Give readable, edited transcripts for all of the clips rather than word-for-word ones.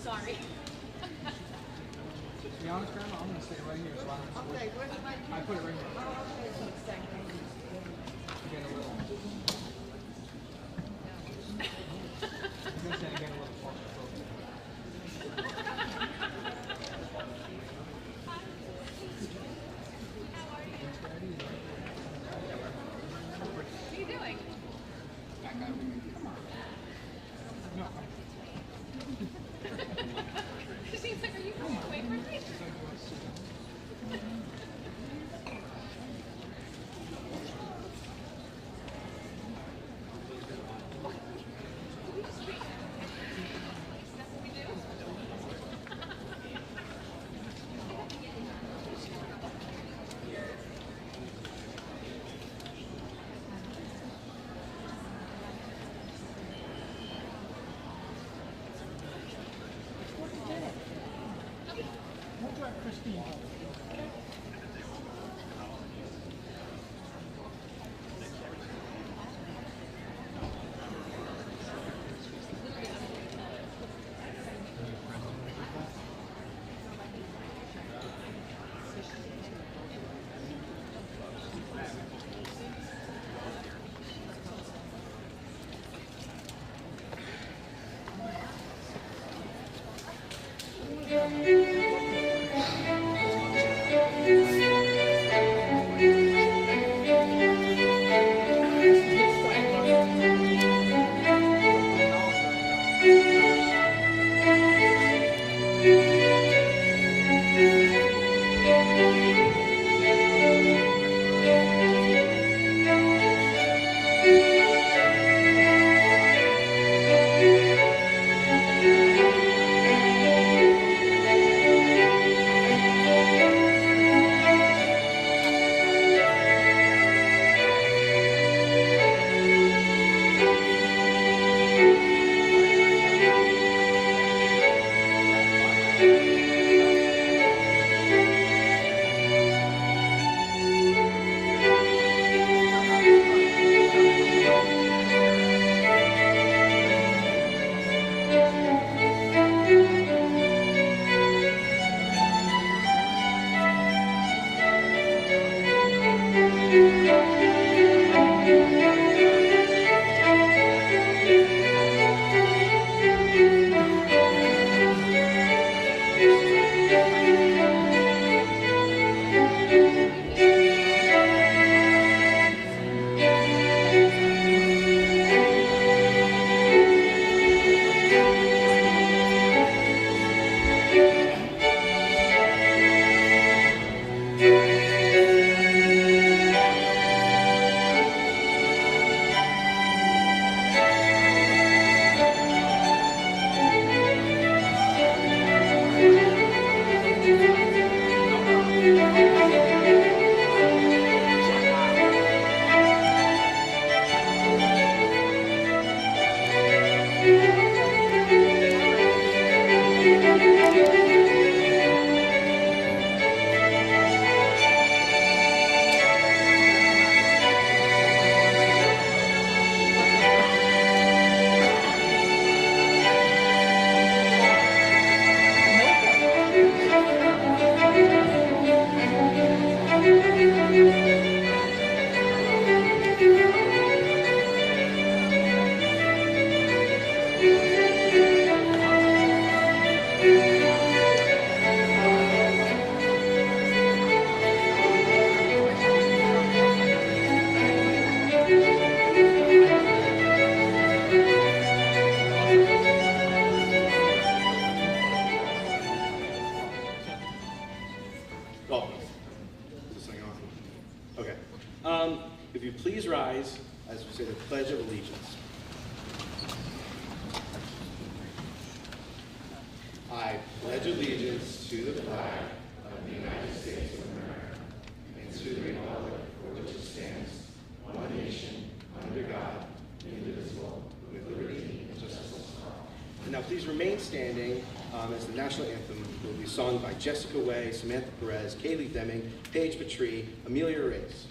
Sorry. To be honest, Grandma, I'm going to stay right here. So okay, where's my... I put it right here. Oh, okay, so it's second. Get a little... I'm going to say get a little closer. What are you doing? Come on. No, It seems like, are you going away from me? we'll drive Christine. If you please rise as we say the Pledge of Allegiance. I pledge allegiance to the flag of the United States of America and to the republic for which it stands, one nation, under God, indivisible, with liberty and justice for all. And now please remain standing as the national anthem will be sung by Jessica Way, Samantha Perez, Kaylee Deming, Paige Patry, Amelia Reyes.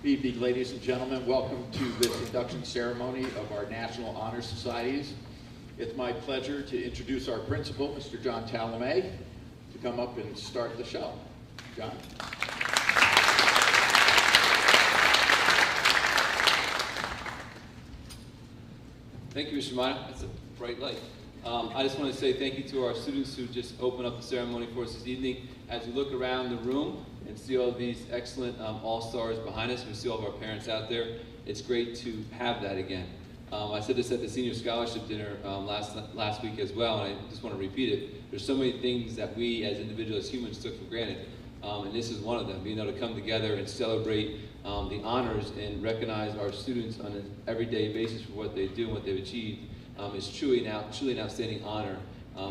Good evening, ladies and gentlemen. Welcome to this induction ceremony of our National Honor Societies. It's my pleasure to introduce our principal, Mr. John Talamay, to come up and start the show. John? Thank you, Mr. Miner. That's a bright light. I just want to say thank you to our students who just opened up the ceremony for us this evening. As we look around the room and see all these excellent all-stars behind us, we see all of our parents out there, it's great to have that again. I said this at the senior scholarship dinner last week as well, and I just want to repeat it. There's so many things that we as individuals, as humans, took for granted, and this is one of them, being able to come together and celebrate the honors and recognize our students on an everyday basis for what they do and what they've achieved. Is truly an outstanding honor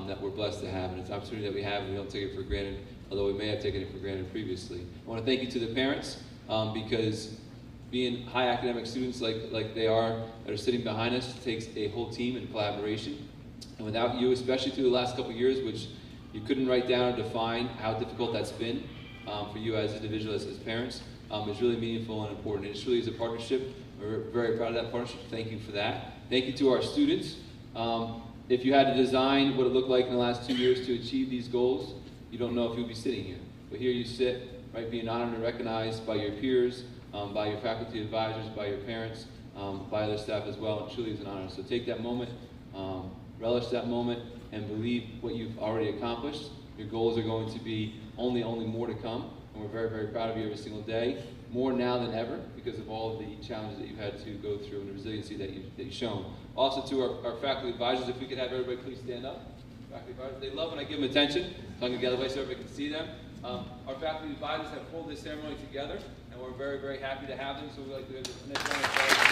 that we're blessed to have, and it's an opportunity that we have, and we don't take it for granted, although we may have taken it for granted previously. I want to thank you to the parents, because being high academic students like they are, that are sitting behind us, takes a whole team and collaboration. And without you, especially through the last couple of years, which you couldn't write down or define how difficult that's been for you as individuals, as parents, is really meaningful and important. It truly is a partnership. We're very proud of that partnership. Thank you for that. Thank you to our students. If you had to design what it looked like in the last 2 years to achieve these goals, you don't know if you'd be sitting here. But here you sit, right, being honored and recognized by your peers, by your faculty advisors, by your parents, by other staff as well. It truly is an honor. So take that moment, relish that moment, and believe what you've already accomplished. Your goals are going to be only more to come. And we're very, very proud of you every single day, more now than ever, because of all of the challenges that you've had to go through and the resiliency that you've shown. Also to our faculty advisors, if we could have everybody please stand up. Faculty advisors, they love when I give them attention, so I'm going to get away so everybody can see them. Our faculty advisors have pulled this ceremony together, and we're very, very happy to have them, so we'd like to give the next round of applause.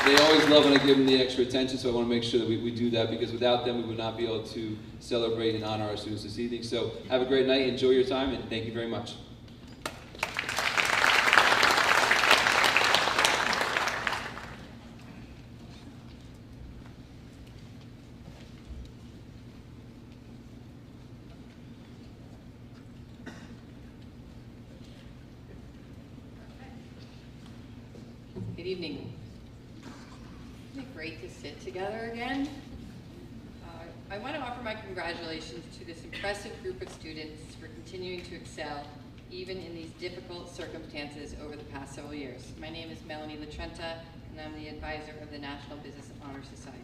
They always love when I give them the extra attention, so I want to make sure that we do that, because without them we would not be able to celebrate and honor our students this evening. So have a great night, enjoy your time, and thank you very much. Good evening. Isn't it great to sit together again? I want to offer my congratulations to this impressive group of students for continuing to excel even in these difficult circumstances over the past several years. My name is Melanie Latrenta, and I'm the advisor of the National Business Honor Society.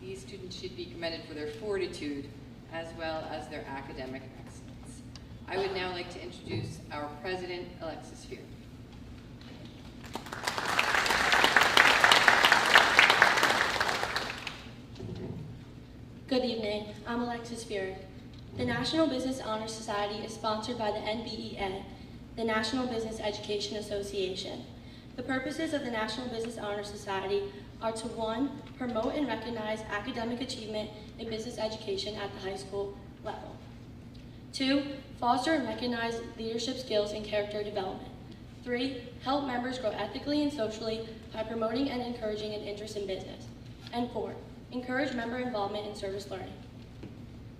These students should be commended for their fortitude as well as their academic excellence. I would now like to introduce our president, Alexis Spirick. Good evening, I'm Alexis Spirick. The National Business Honor Society is sponsored by the NBEA, the National Business Education Association. The purposes of the National Business Honor Society are to 1, promote and recognize academic achievement in business education at the high school level. 2, foster and recognize leadership skills and character development. 3, help members grow ethically and socially by promoting and encouraging an interest in business. And 4, encourage member involvement in service learning.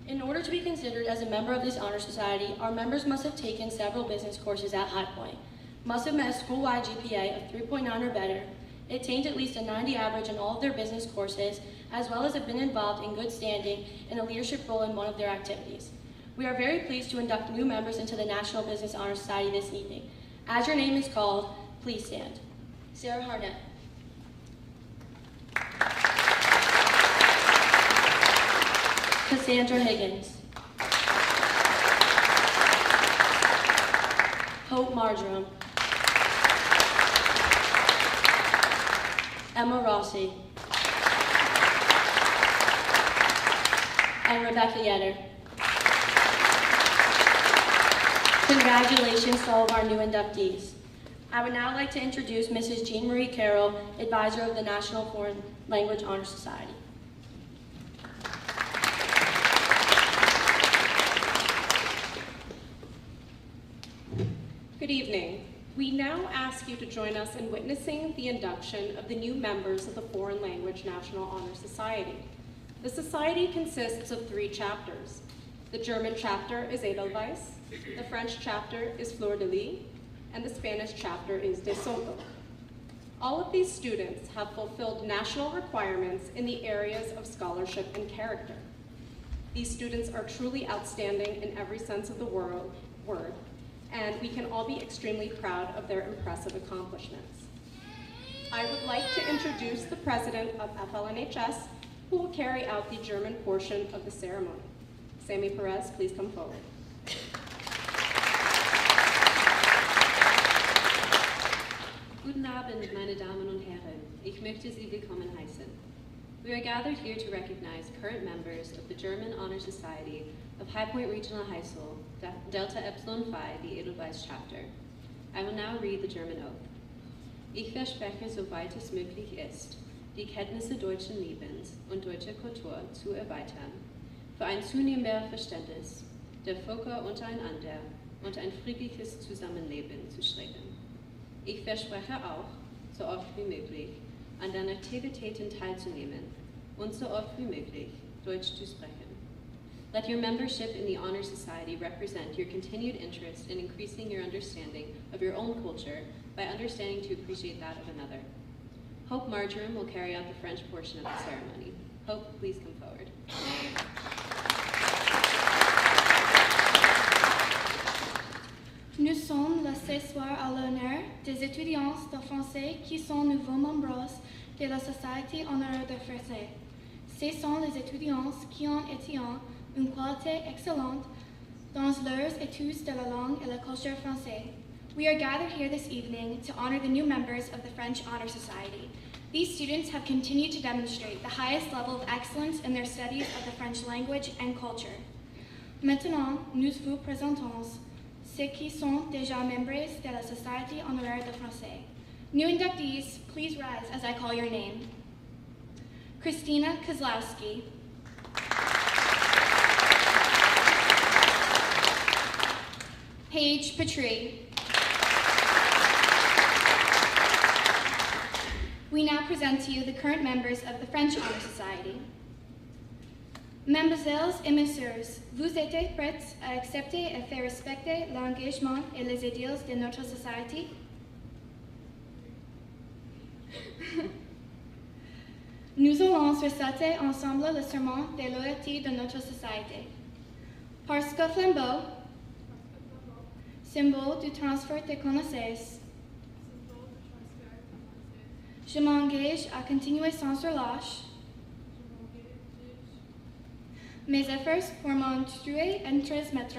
In order to be considered as a member of this honor society, our members must have taken several business courses at High Point, must have met a school-wide GPA of 3.9 or better, attained at least a 90 average in all of their business courses, as well as have been involved in good standing in a leadership role in one of their activities. We are very pleased to induct new members into the National Business Honor Society this evening. As your name is called, please stand. Sarah Harnett. Cassandra Higgins. Hope Marjoram. Emma Rossi. And Rebecca Yetter. Congratulations to all of our new inductees. I would now like to introduce Mrs. Jean Marie Carroll, advisor of the National Foreign Language Honor Society. Good evening. We now ask you to join us in witnessing the induction of the new members of the Foreign Language National Honor Society. The society consists of 3 chapters. The German chapter is Edelweiss, the French chapter is Fleur de Lis, and the Spanish chapter is De Soto. All of these students have fulfilled national requirements in the areas of scholarship and character. These students are truly outstanding in every sense of the word, and we can all be extremely proud of their impressive accomplishments. I would like to introduce the president of FLNHS, who will carry out the German portion of the ceremony. Sammy Perez, please come forward. Guten Abend, meine Damen und Herren. Ich möchte Sie willkommen heißen. We are gathered here to recognize current members of the German Honor Society of High Point Regional High School, Delta Epsilon Phi, the Edelweiss chapter. I will now read the German oath. Ich verspreche, soweit es möglich ist, die Kenntnisse deutschen Lebens und deutscher Kultur zu erweitern, für ein zunehmendes Verständnis der Völker untereinander und ein friedliches Zusammenleben zu streben. Ich verspreche auch, so oft wie möglich, an den Aktivitäten teilzunehmen und so oft wie möglich Deutsch zu sprechen. Let your membership in the Honor Society represent your continued interest in increasing your understanding of your own culture by understanding to appreciate that of another. Hope Marjoram will carry out the French portion of the ceremony. Hope, please come forward. Nous sommes là ce soir à l'honneur des étudiants de français qui sont nouveaux membres de la Société Honneur de Français. Ce sont les étudiants qui ont étudié une qualité excellente dans leurs études de la langue et la culture française. We are gathered here this evening to honor the new members of the French Honor Society. These students have continued to demonstrate the highest level of excellence in their studies of the French language and culture. Maintenant, nous vous présentons ceux qui sont déjà membres de la Société Honoraire de Français. New inductees, please rise as I call your name. Christina Kozlowski. Paige Petrie. We now present to you the current members of the French Honor Society. Mesdemoiselles et messieurs, vous êtes prêtes à accepter et faire respecter l'engagement et les idéaux de notre société? Nous allons réciter ensemble le serment de loyauté de notre société. Parce que flambeau, symbole du transfert de connaissances, je m'engage à continuer sans relâche mes efforts pour m'instruire et transmettre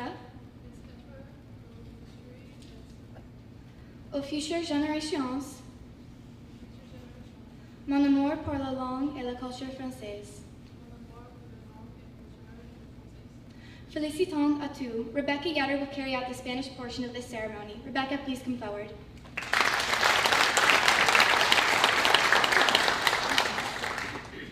aux futures générations mon amour pour la langue et la culture française. Félicitons à tous. Rebecca Gatter will carry out the Spanish portion of this ceremony. Rebecca, please come forward.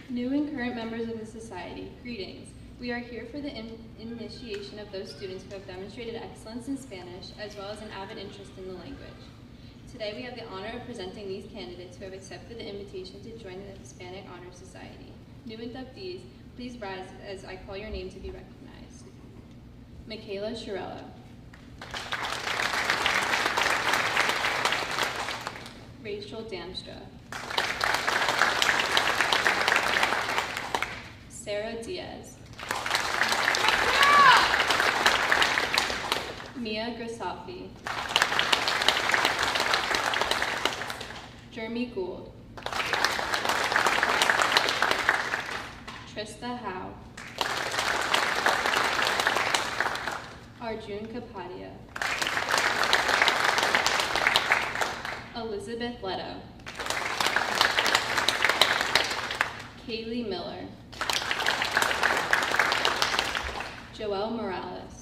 New and current members of the Society, greetings. We are here for the initiation of those students who have demonstrated excellence in Spanish, as well as an avid interest in the language. Today we have the honor of presenting these candidates who have accepted the invitation to join the Hispanic Honor Society. New inductees, please rise as I call your name to be recognized. Michaela Shirella. Rachel Damstra. Sarah Diaz. Mia Grisafi. Jeremy Gould. Trista Howe. Arjun Kapadia. Elizabeth Leto. Kaylee Miller. Joelle Morales.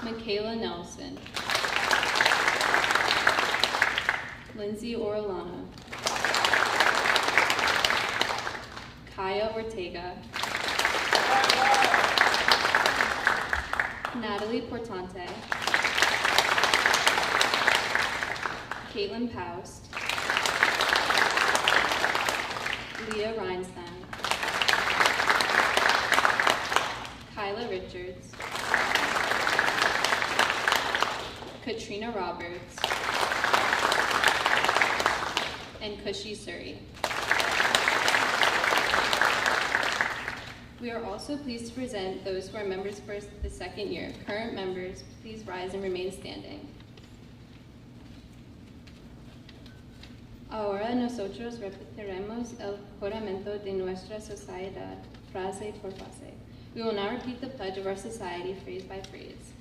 Michaela Nelson. Lindsay Orellana. Kaya Ortega. Natalie Portante. Caitlin Paust. Leah Reinstein. Richards, Katrina Roberts, and Kushi Suri. We are also pleased to present those who are members for the second year. Current members, please rise and remain standing. Ahora nosotros repetiremos el juramento de nuestra sociedad, frase por frase. We will now repeat the pledge of our society, phrase by phrase.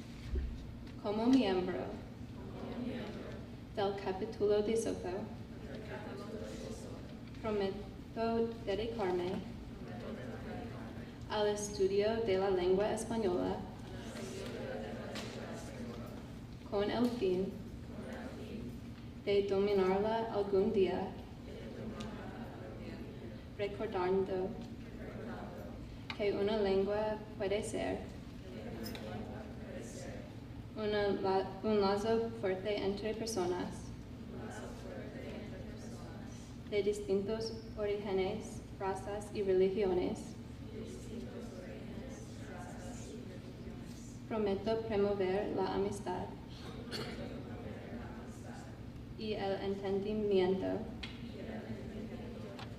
Como miembro del capítulo de Soto, prometo dedicarme al estudio de la lengua española con el fin de dominarla algún día, recordando que una lengua puede ser un lazo fuerte entre personas de distintos orígenes, razas y religiones. Prometo promover la amistad y el entendimiento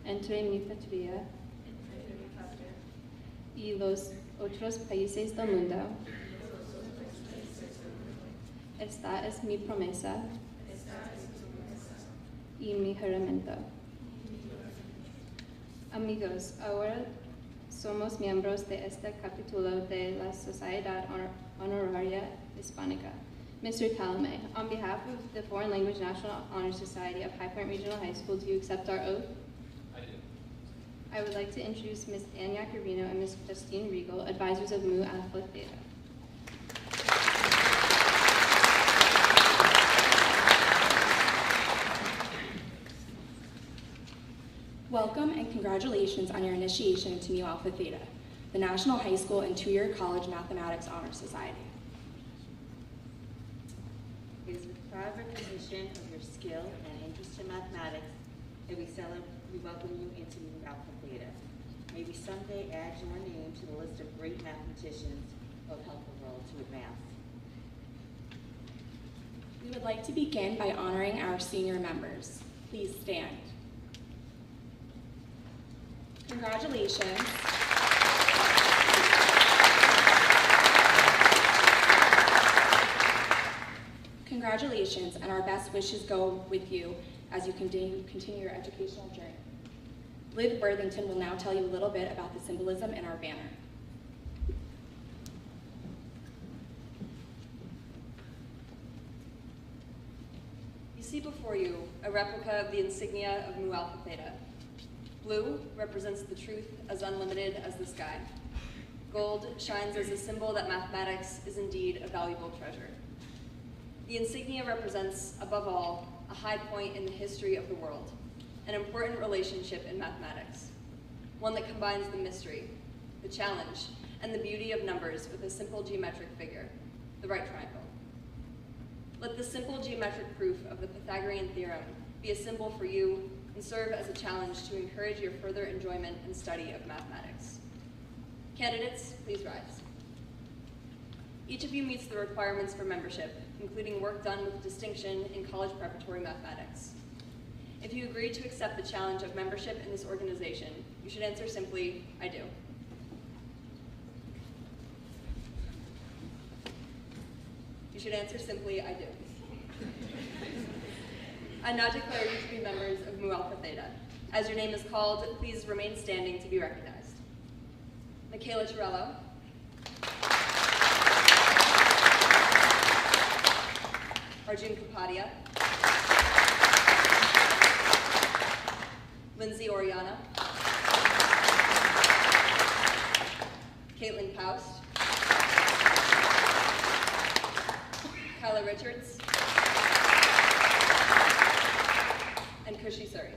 entre mi patria y los otros países del mundo. Esta es mi promesa y mi juramento. Amigos, ahora somos miembros de este capítulo de la Sociedad Honoraria Hispánica. Mr. Talame, on behalf of the Foreign Language National Honor Society of High Point Regional High School, do you accept our oath? I do. I would like to introduce Ms. Ann Yacarino and Ms. Christine Regal, advisors of Mu Alpha Theta. Welcome and congratulations on your initiation into Mu Alpha Theta, the National High School and two-year college mathematics honor society. It is with proud recognition of your skill and interest in mathematics that we welcome you into Mu Alpha Theta. May we someday add your name to the list of great mathematicians who have helped the world to advance. We would like to begin by honoring our senior members. Please stand. Congratulations. Congratulations, and our best wishes go with you as you continue your educational journey. Liv Worthington will now tell you a little bit about the symbolism in our banner. You see before you a replica of the insignia of Mu Alpha Theta. Blue represents the truth as unlimited as the sky. Gold shines as a symbol that mathematics is indeed a valuable treasure. The insignia represents, above all, a high point in the history of the world, an important relationship in mathematics, one that combines the mystery, the challenge, and the beauty of numbers with a simple geometric figure, the right triangle. Let the simple geometric proof of the Pythagorean theorem be a symbol for you and serve as a challenge to encourage your further enjoyment and study of mathematics. Candidates, please rise. Each of you meets the requirements for membership, including work done with distinction in college preparatory mathematics. If you agree to accept the challenge of membership in this organization, you should answer simply, I do. You should answer simply, I do. I now declare you to be members of Mu Alpha Theta. As your name is called, please remain standing to be recognized. Michaela Torello. Arjun Kapadia. Lindsay Oriana. Caitlin Paust. Kyla Richards. And Kushi Suri.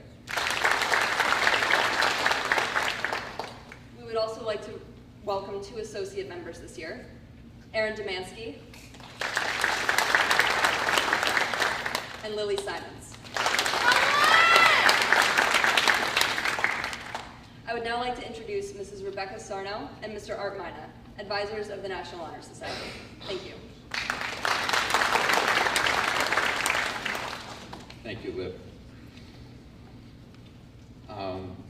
We would also like to welcome 2 associate members this year, Erin Demansky and Lily Simons. I would now like to introduce Mrs. Rebecca Sarno and Mr. Art Mina, advisors of the National Honor Society. Thank you. Thank you, Liv.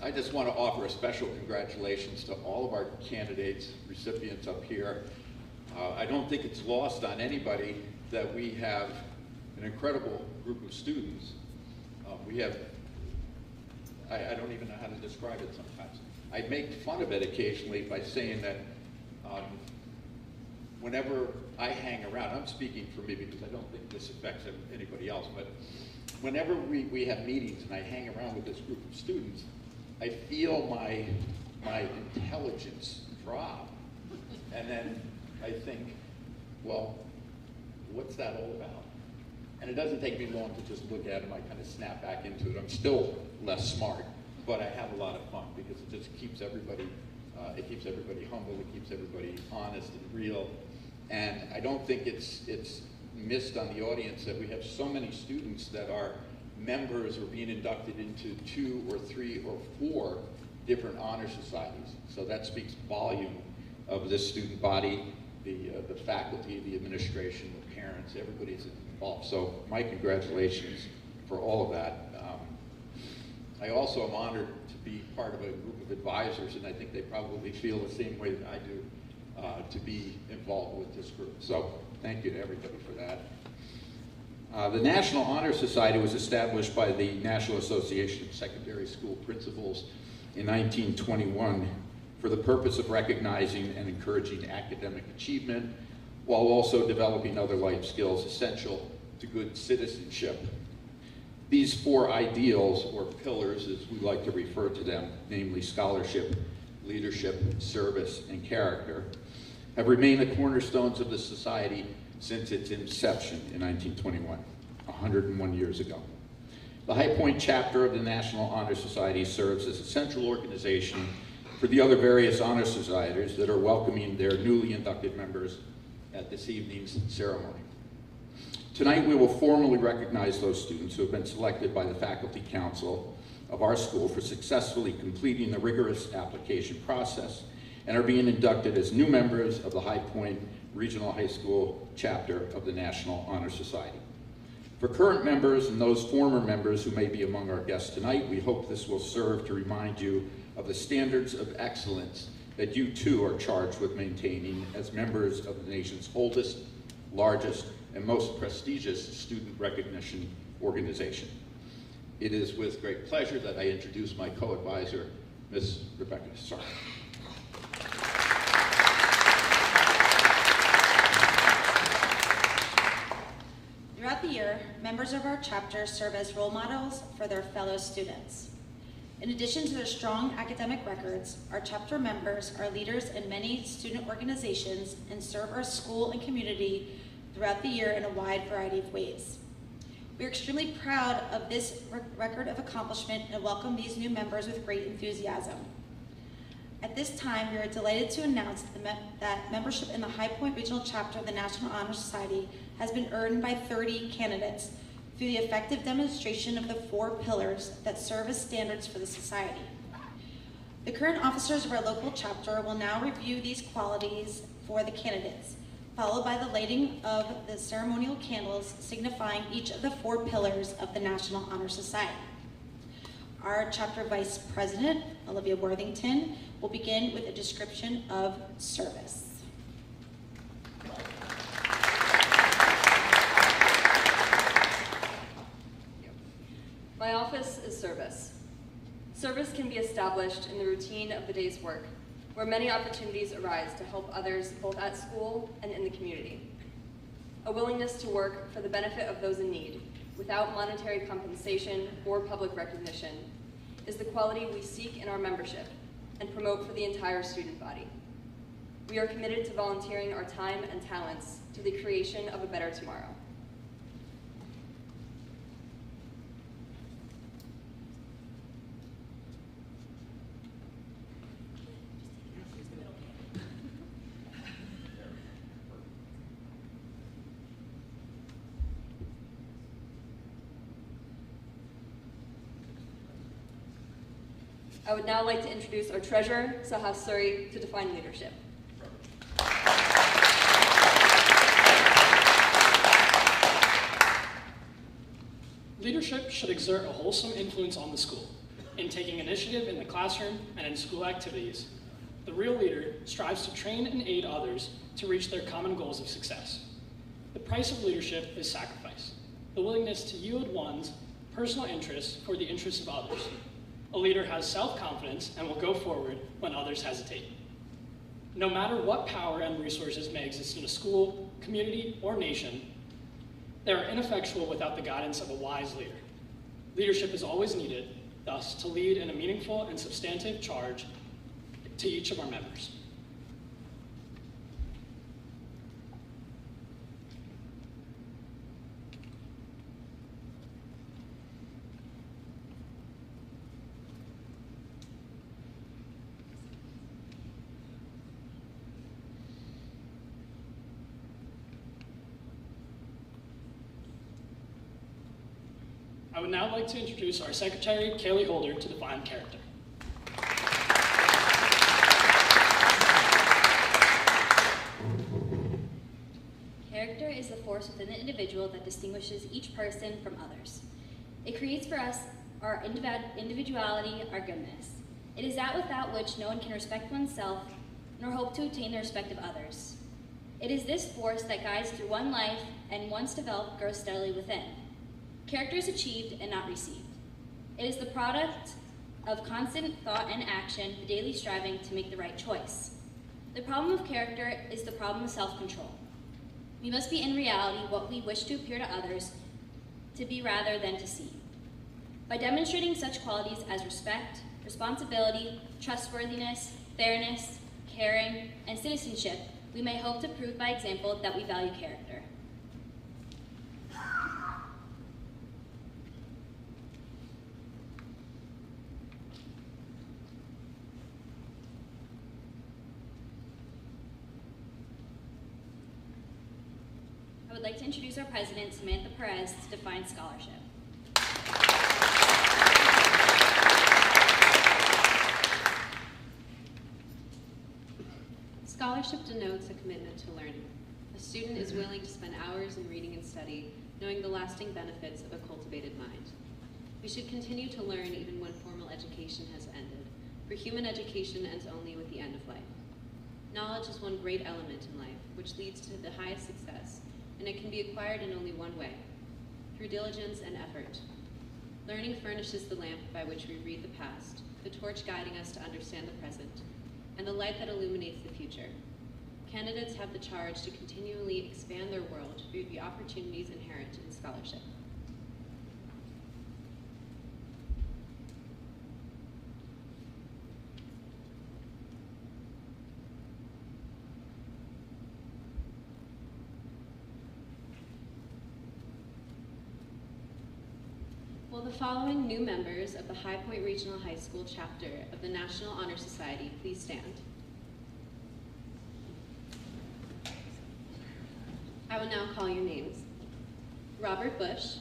I just want to offer a special congratulations to all of our candidates, recipients up here. I don't think it's lost on anybody that we have an incredible group of students. We have, I don't even know how to describe it sometimes. I make fun of it occasionally by saying that whenever I hang around, I'm speaking for me because I don't think this affects anybody else, but whenever we have meetings and I hang around with this group of students, I feel my intelligence drop. And then I think, well, what's that all about? And it doesn't take me long to just look at them. I kind of snap back into it. I'm still less smart, but I have a lot of fun because it just keeps everybody, humble. It keeps everybody honest and real. And I don't think it's missed on the audience that we have so many students that are members or being inducted into 2 or 3 or 4 different honor societies. So that speaks volume of this student body, the faculty, the administration, the parents, everybody's involved. So my congratulations for all of that. I also am honored to be part of a group of advisors, and I think they probably feel the same way that I do to be involved with this group. So thank you to everybody for that. The National Honor Society was established by the National Association of Secondary School Principals in 1921 for the purpose of recognizing and encouraging academic achievement while also developing other life skills essential to good citizenship. These 4 ideals, or pillars as we like to refer to them, namely scholarship, leadership, service, and character, have remained the cornerstones of the society since its inception in 1921, 101 years ago. The High Point chapter of the National Honor Society serves as a central organization for the other various honor societies that are welcoming their newly inducted members at this evening's ceremony. Tonight we will formally recognize those students who have been selected by the Faculty Council of our school for successfully completing the rigorous application process and are being inducted as new members of the High Point Regional High School chapter of the National Honor Society. For current members and those former members who may be among our guests tonight, we hope this will serve to remind you of the standards of excellence that you too are charged with maintaining as members of the nation's oldest, largest, and most prestigious student recognition organization. It is with great pleasure that I introduce my co-advisor, Ms. Rebecca Sark. Throughout the year, members of our chapter serve as role models for their fellow students. In addition to their strong academic records, our chapter members are leaders in many student organizations and serve our school and community throughout the year in a wide variety of ways. We are extremely proud of this record of accomplishment and welcome these new members with great enthusiasm. At this time, we are delighted to announce that membership in the High Point Regional Chapter of the National Honor Society has been earned by 30 candidates through the effective demonstration of the 4 pillars that serve as standards for the society. The current officers of our local chapter will now review these qualities for the candidates, followed by the lighting of the ceremonial candles signifying each of the 4 pillars of the National Honor Society. Our chapter vice president, Olivia Worthington, will begin with a description of service. My office is service. Service can be established in the routine of the day's work, where many opportunities arise to help others both at school and in the community. A willingness to work for the benefit of those in need, without monetary compensation or public recognition, is the quality we seek in our membership and promote for the entire student body. We are committed to volunteering our time and talents to the creation of a better tomorrow. I would now like to introduce our treasurer, Sahas Suri, to define leadership. Leadership should exert a wholesome influence on the school. In taking initiative in the classroom and in school activities, the real leader strives to train and aid others to reach their common goals of success. The price of leadership is sacrifice, the willingness to yield one's personal interests for the interests of others. A leader has self-confidence and will go forward when others hesitate. No matter what power and resources may exist in a school, community, or nation, they are ineffectual without the guidance of a wise leader. Leadership is always needed, thus, to lead in a meaningful and substantive charge to each of our members. I would now like to introduce our Secretary, Kaylee Holder, to define character. Character is the force within the individual that distinguishes each person from others. It creates for us our individuality, our goodness. It is that without which no one can respect oneself nor hope to attain the respect of others. It is this force that guides through one life and once developed grows steadily within. Character is achieved and not received. It is the product of constant thought and action, the daily striving to make the right choice. The problem of character is the problem of self-control. We must be in reality what we wish to appear to others to be rather than to seem. By demonstrating such qualities as respect, responsibility, trustworthiness, fairness, caring, and citizenship, we may hope to prove by example that we value character. I would like to introduce our president, Samantha Perez, to define scholarship. Scholarship denotes a commitment to learning. A student is willing to spend hours in reading and study, knowing the lasting benefits of a cultivated mind. We should continue to learn even when formal education has ended, for human education ends only with the end of life. Knowledge is one great element in life, which leads to the highest success, and it can be acquired in only one way, through diligence and effort. Learning furnishes the lamp by which we read the past, the torch guiding us to understand the present, and the light that illuminates the future. Candidates have the charge to continually expand their world through the opportunities inherent in scholarship. Will the following new members of the High Point Regional High School chapter of the National Honor Society please stand? I will now call your names. Robert Bush,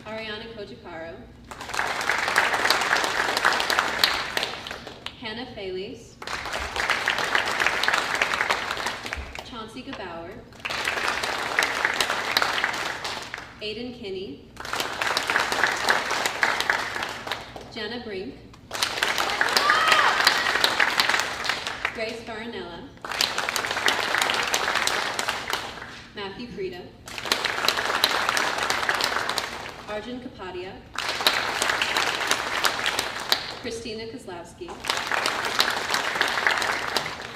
Ariana Kojikaro, Hannah Fales, Chauncey Gebauer, Aiden Kinney, Jenna Brink, Grace Farinella, Matthew Frida, Arjun Kapadia, Christina Kozlowski,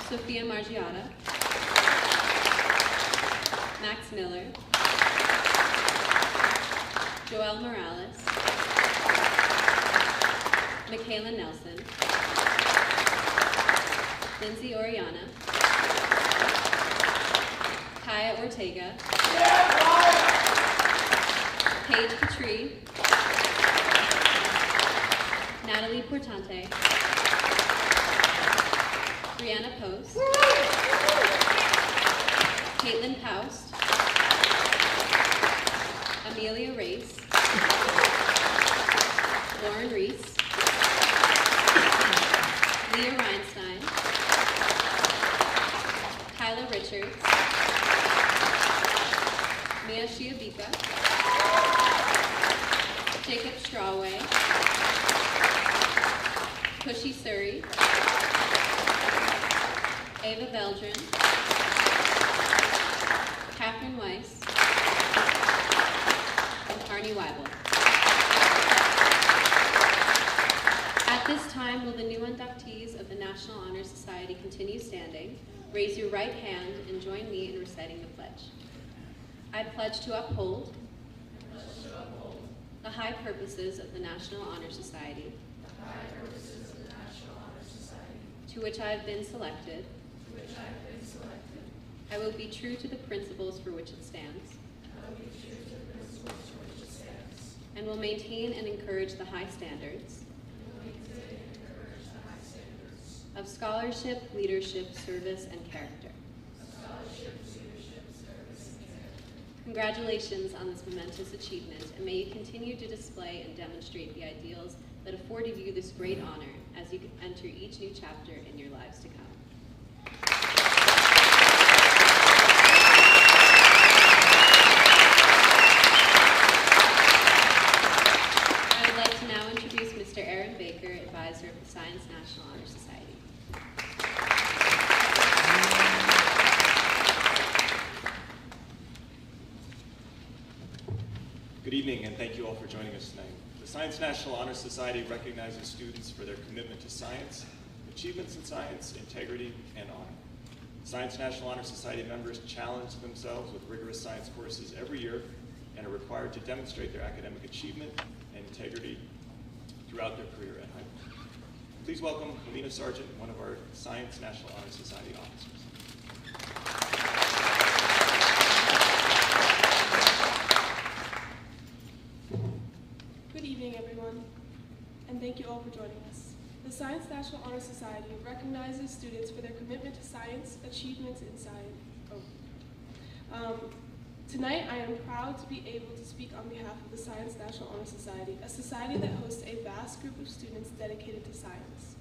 Sophia Margiata, Max Miller, Joelle Morales, Michaela Nelson, Lindsay Oriana, Kaya Ortega, Paige Petrie, Natalie Portante, Brianna Post, Caitlin Paust, Amelia Race, Lauren Reese, Leah Reinstein, Tyler Richards, Jacob Strawway, Cushy Surrey, Ava Veldrin, Catherine Weiss, and Carney Weibel. At this time, will the new inductees of the National Honor Society continue standing? Raise your right hand and join me in reciting the pledge. I pledge to uphold the high purposes of the National Honor Society, to which I have been selected. I will be true to the principles for which it stands, and will maintain and encourage the high standards of scholarship, leadership, service, and character. Congratulations on this momentous achievement, and may you continue to display and demonstrate the ideals that afforded you this great honor as you enter each new chapter in your lives to come. I would like to now introduce Mr. Erin Baker, advisor of the Science National Honor Society. Good evening, and thank you all for joining us tonight. The Science National Honor Society recognizes students for their commitment to science, achievements in science, integrity, and honor. Science National Honor Society members challenge themselves with rigorous science courses every year and are required to demonstrate their academic achievement and integrity throughout their career at high school. Please welcome Helena Sargent, one of our Science National Honor Society officers. Good evening, everyone, and thank you all for joining us. The Science National Honor Society recognizes students for their commitment to science, achievements in science. Tonight, I am proud to be able to speak on behalf of the Science National Honor Society, a society that hosts a vast group of students dedicated to science.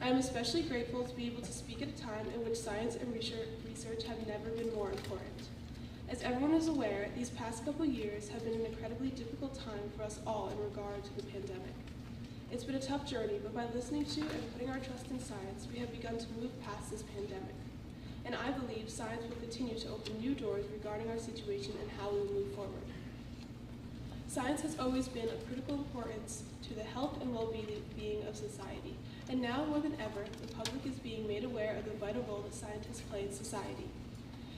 I am especially grateful to be able to speak at a time in which science and research have never been more important. As everyone is aware, these past couple years have been an incredibly difficult time for us all in regard to the pandemic. It's been a tough journey, but by listening to and putting our trust in science, we have begun to move past this pandemic. And I believe science will continue to open new doors regarding our situation and how we will move forward. Science has always been of critical importance to the health and well-being of society, and now more than ever, the public is being made aware of the vital role that scientists play in society.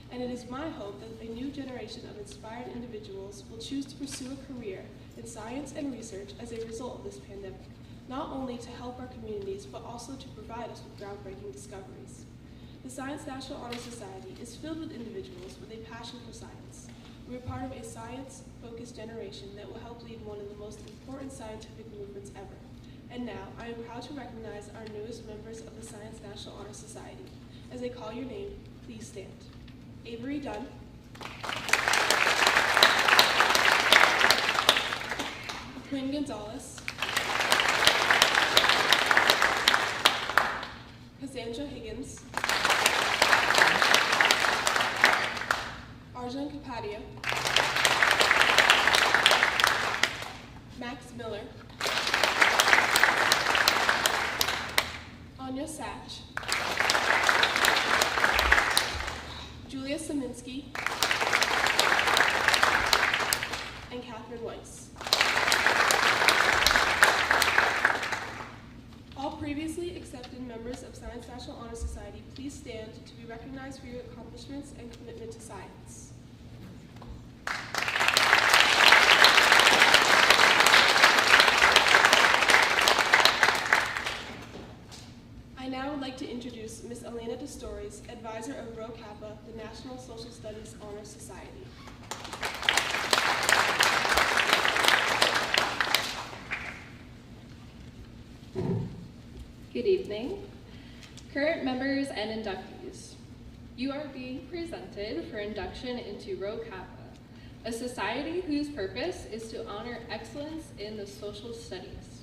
And it is my hope that a new generation of inspired individuals will choose to pursue a career in science and research as a result of this pandemic, not only to help our communities, but also to provide us with groundbreaking discoveries. The Science National Honor Society is filled with individuals with a passion for science. We are part of a science-focused generation that will help lead one of the most important scientific movements ever. And now, I am proud to recognize our newest members of the Science National Honor Society. As I call your name, please stand. Avery Dunn, Quinn Gonzalez, Cassandra Higgins, Arjun Kapadia, Max Miller, Anya Satch, Julia Saminsky, and Catherine Weiss. All previously accepted members of Science National Honor Society, please stand to be recognized for your accomplishments and commitment to science. I now would like to introduce Ms. Elena DeStories, advisor of Rho Kappa, the National Social Studies Honor Society. Good evening. Current members and inductees, you are being presented for induction into Rho Kappa, a society whose purpose is to honor excellence in the social studies.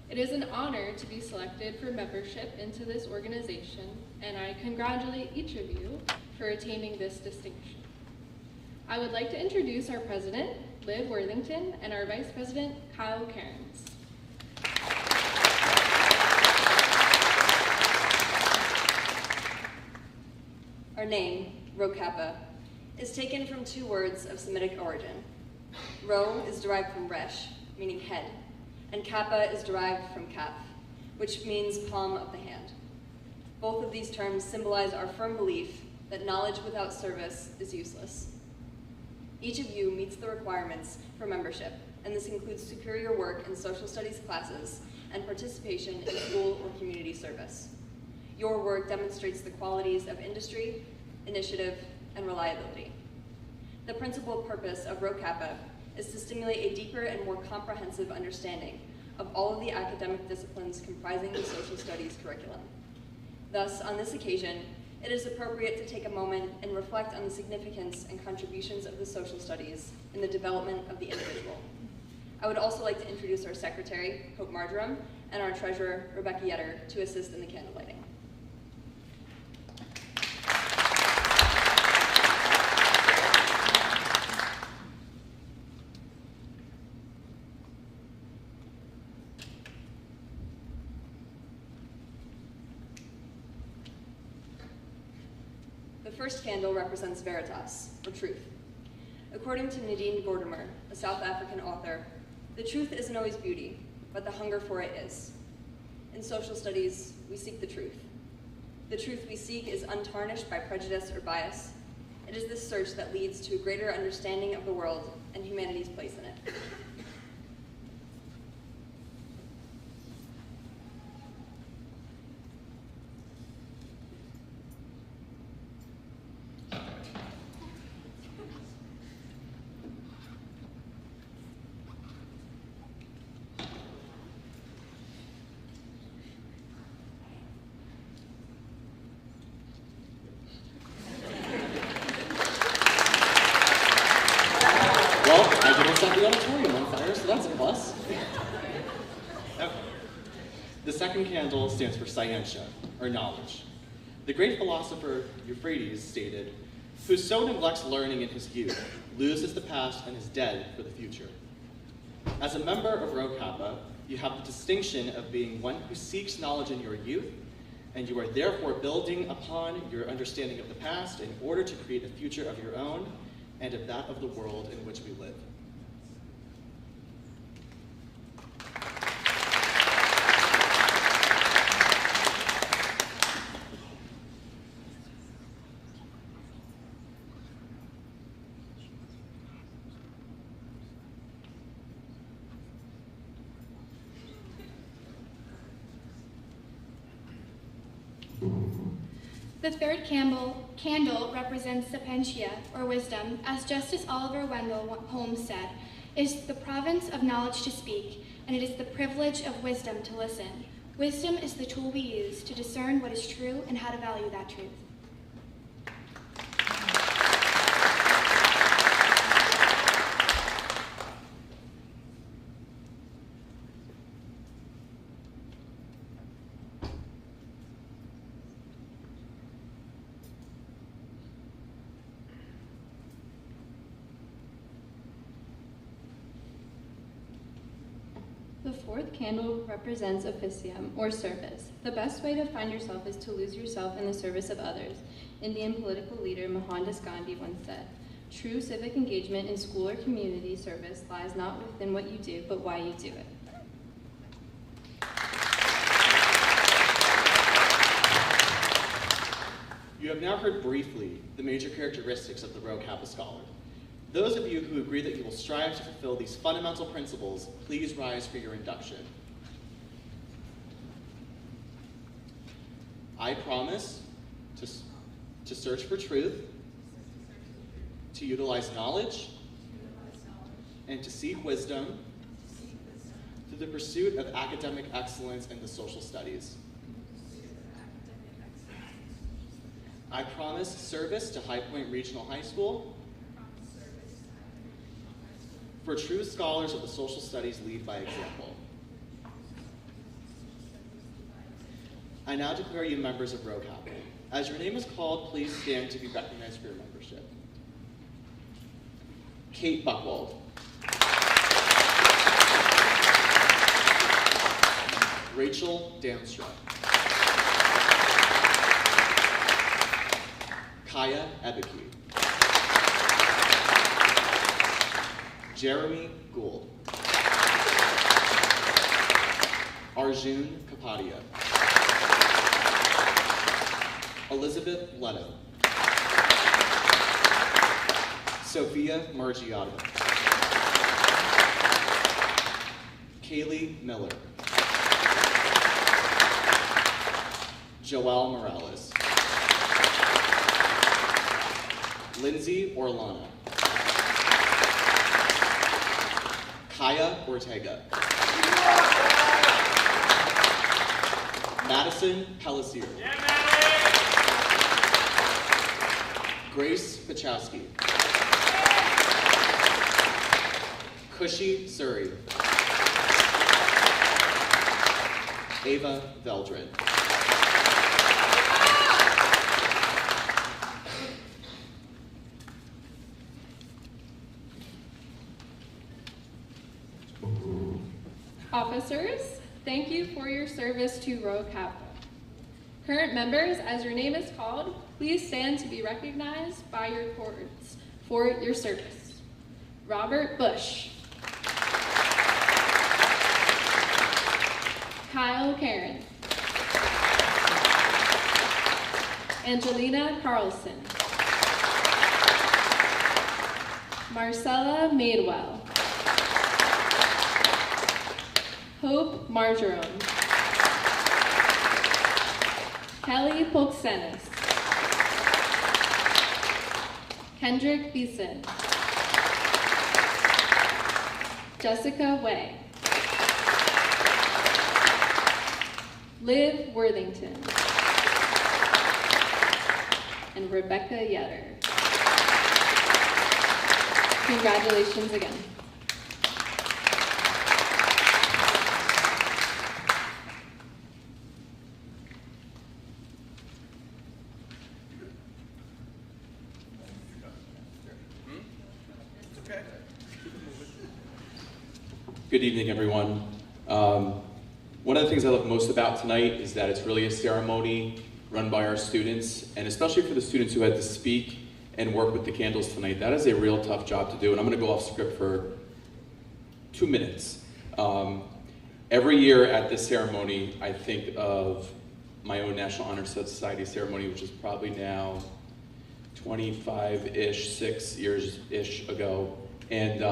It is an honor to be selected for membership into this organization, and I congratulate each of you for attaining this distinction. I would like to introduce our president, Liv Worthington, and our Vice President, Kyle Cairns. Our name, Rho Kappa, is taken from two words of Semitic origin. Rho is derived from resh, meaning head, and Kappa is derived from kaf, which means palm of the hand. Both of these terms symbolize our firm belief that knowledge without service is useless. Each of you meets the requirements for membership, and this includes superior work in social studies classes and participation in school or community service. Your work demonstrates the qualities of industry, initiative, and reliability. The principal purpose of Rho Kappa is to stimulate a deeper and more comprehensive understanding of all of the academic disciplines comprising the social studies curriculum. Thus, on this occasion, it is appropriate to take a moment and reflect on the significance and contributions of the social studies in the development of the individual. I would also like to introduce our secretary, Hope Marjoram, and our treasurer, Rebecca Yetter, to assist in the candle lighting. The first candle represents veritas, or truth. According to Nadine Gordimer, a South African author, the truth isn't always beauty, but the hunger for it is. In social studies, we seek the truth. The truth we seek is untarnished by prejudice or bias. It is this search that leads to a greater understanding of the world and humanity's place in it. The auditorium on fire, so that's a plus. Okay. The second candle stands for scientia, or knowledge. The great philosopher Euphrates stated, "Whoso neglects learning in his youth loses the past and is dead for the future." As a member of Rho Kappa, you have the distinction of being one who seeks knowledge in your youth, and you are therefore building upon your understanding of the past in order to create a future of your own and of that of the world in which we live. The third candle represents sapientia, or wisdom, as Justice Oliver Wendell Holmes said, is the province of knowledge to speak, and it is the privilege of wisdom to listen. Wisdom is the tool we use to discern what is true and how to value that truth. The fourth candle represents officium, or service. The best way to find yourself is to lose yourself in the service of others. Indian political leader Mohandas Gandhi once said, "True civic engagement in school or community service lies not within what you do, but why you do it." You have now heard briefly the major characteristics of the Rho Kappa scholar. Those of you who agree that you will strive to fulfill these fundamental principles, please rise for your induction. I promise to search for truth, to utilize knowledge, and to seek wisdom through the pursuit of academic excellence in the social studies. I promise service to High Point Regional High School. For true scholars of the social studies, lead by example. I now declare you members of Rho Kappa. As your name is called, please stand to be recognized for your membership. Kate Buchwald. Rachel Damstra. Kaya Ebeke. Jeremy Gould. Arjun Kapadia. Elizabeth Leno. Sophia Margiotto. Kaylee Miller. Joelle Morales. Lindsay Orlana. Kaya Ortega. Madison Pellissier. Grace Pachowski. Cushy Surrey. Ava Veldred. Officers, thank you for your service to Rho Kappa. Current members, as your name is called, please stand to be recognized by your courts for your service. Robert Bush. Kyle Karen. Angelina Carlson. Marcella Madewell. Hope Marjoram. Kelly Polksenis. Kendrick Beeson. Jessica Way. Liv Worthington. And Rebecca Yetter. Congratulations again. Good evening, everyone. One of the things I love most about tonight is that it's really a ceremony run by our students, and especially for the students who had to speak and work with the candles tonight. That is a real tough job to do, and I'm going to go off script for 2 minutes. Every year at this ceremony, I think of my own National Honor Society ceremony, which is probably now 25-ish, 6 years-ish ago. And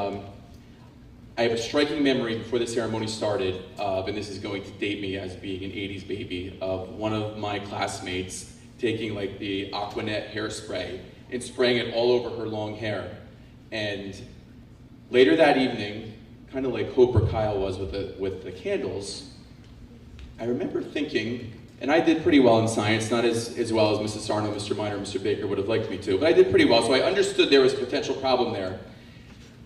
I have a striking memory before the ceremony started, and this is going to date me as being an 80s baby, of one of my classmates taking like the Aquanet hairspray and spraying it all over her long hair. And later that evening, kind of like Hope or Kyle was with the candles, I remember thinking, and I did pretty well in science, not as well as Mrs. Sarno, Mr. Miner, Mr. Baker would have liked me to, but I did pretty well, so I understood there was a potential problem there.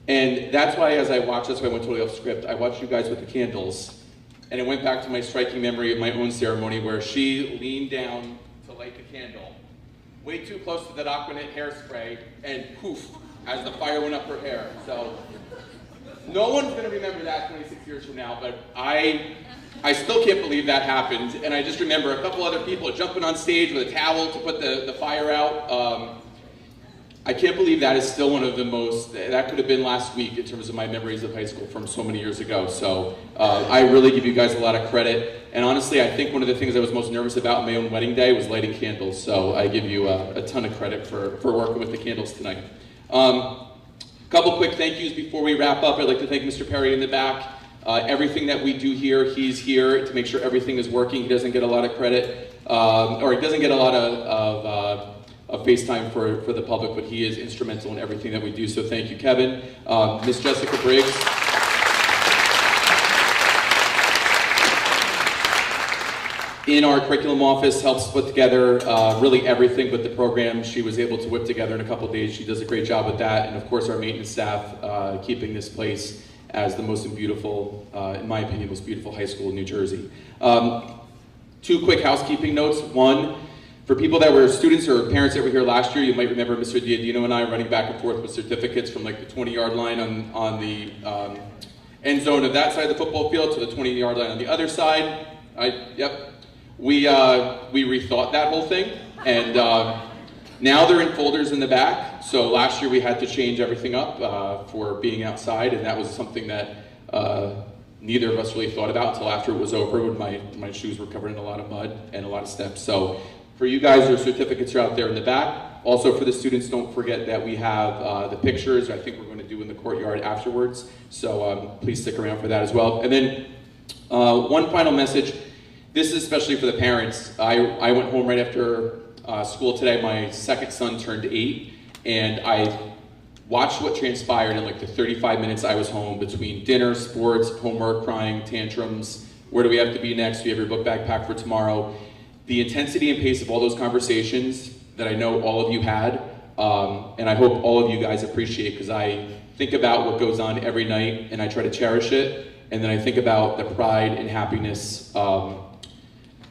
And that's why, as I watched, that's why I went totally off script, I watched you guys with the candles, and it went back to my striking memory of my own ceremony where she leaned down to light the candle, way too close to that Aquanet hairspray, and poof, as the fire went up her hair. So, no one's gonna remember that 26 years from now, but I still can't believe that happened, and I just remember a couple other people jumping on stage with a towel to put the fire out. I can't believe that is still one of the most, that could have been last week in terms of my memories of high school from so many years ago. So I really give you guys a lot of credit. And honestly, I think one of the things I was most nervous about on my own wedding day was lighting candles. So I give you a ton of credit for working with the candles tonight. Couple quick thank yous before we wrap up. I'd like to thank Mr. Perry in the back. Everything that we do here, he's here to make sure everything is working. He doesn't get a lot of credit, or he doesn't get a lot of FaceTime for the public, but he is instrumental in everything that we do, so thank you, Kevin. Miss Jessica Briggs. In our curriculum office, helps put together really everything but the program she was able to whip together in a couple of days. She does a great job with that, and of course our maintenance staff keeping this place as the most beautiful, in my opinion, most beautiful high school in New Jersey. 2 quick housekeeping notes. One, for people that were students or parents that were here last year, you might remember Mr. Diadino and I running back and forth with certificates from like the 20-yard line on the end zone of that side of the football field to the 20-yard line on the other side. Yep. We rethought that whole thing, and now they're in folders in the back. So last year we had to change everything up for being outside, and that was something that neither of us really thought about until after it was over, when my shoes were covered in a lot of mud and a lot of steps. So for you guys, your certificates are out there in the back. Also for the students, don't forget that we have the pictures I think we're going to do in the courtyard afterwards. So please stick around for that as well. And then one final message. This is especially for the parents. I went home right after school today. My second son turned 8, and I watched what transpired in like the 35 minutes I was home between dinner, sports, homework, crying, tantrums, where do we have to be next, do you have your book bag packed for tomorrow? The intensity and pace of all those conversations that I know all of you had, and I hope all of you guys appreciate, because I think about what goes on every night and I try to cherish it, and then I think about the pride and happiness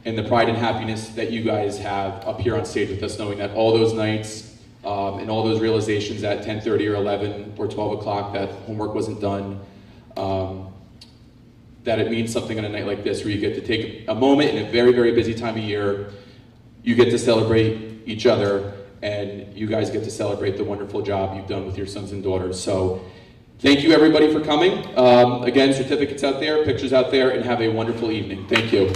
that you guys have up here on stage with us, knowing that all those nights and all those realizations at 10:30 or 11 or 12 o'clock that homework wasn't done, that it means something on a night like this where you get to take a moment in a very, very busy time of year. You get to celebrate each other, and you guys get to celebrate the wonderful job you've done with your sons and daughters. So thank you everybody for coming. Again, certificates out there, pictures out there, and have a wonderful evening. Thank you.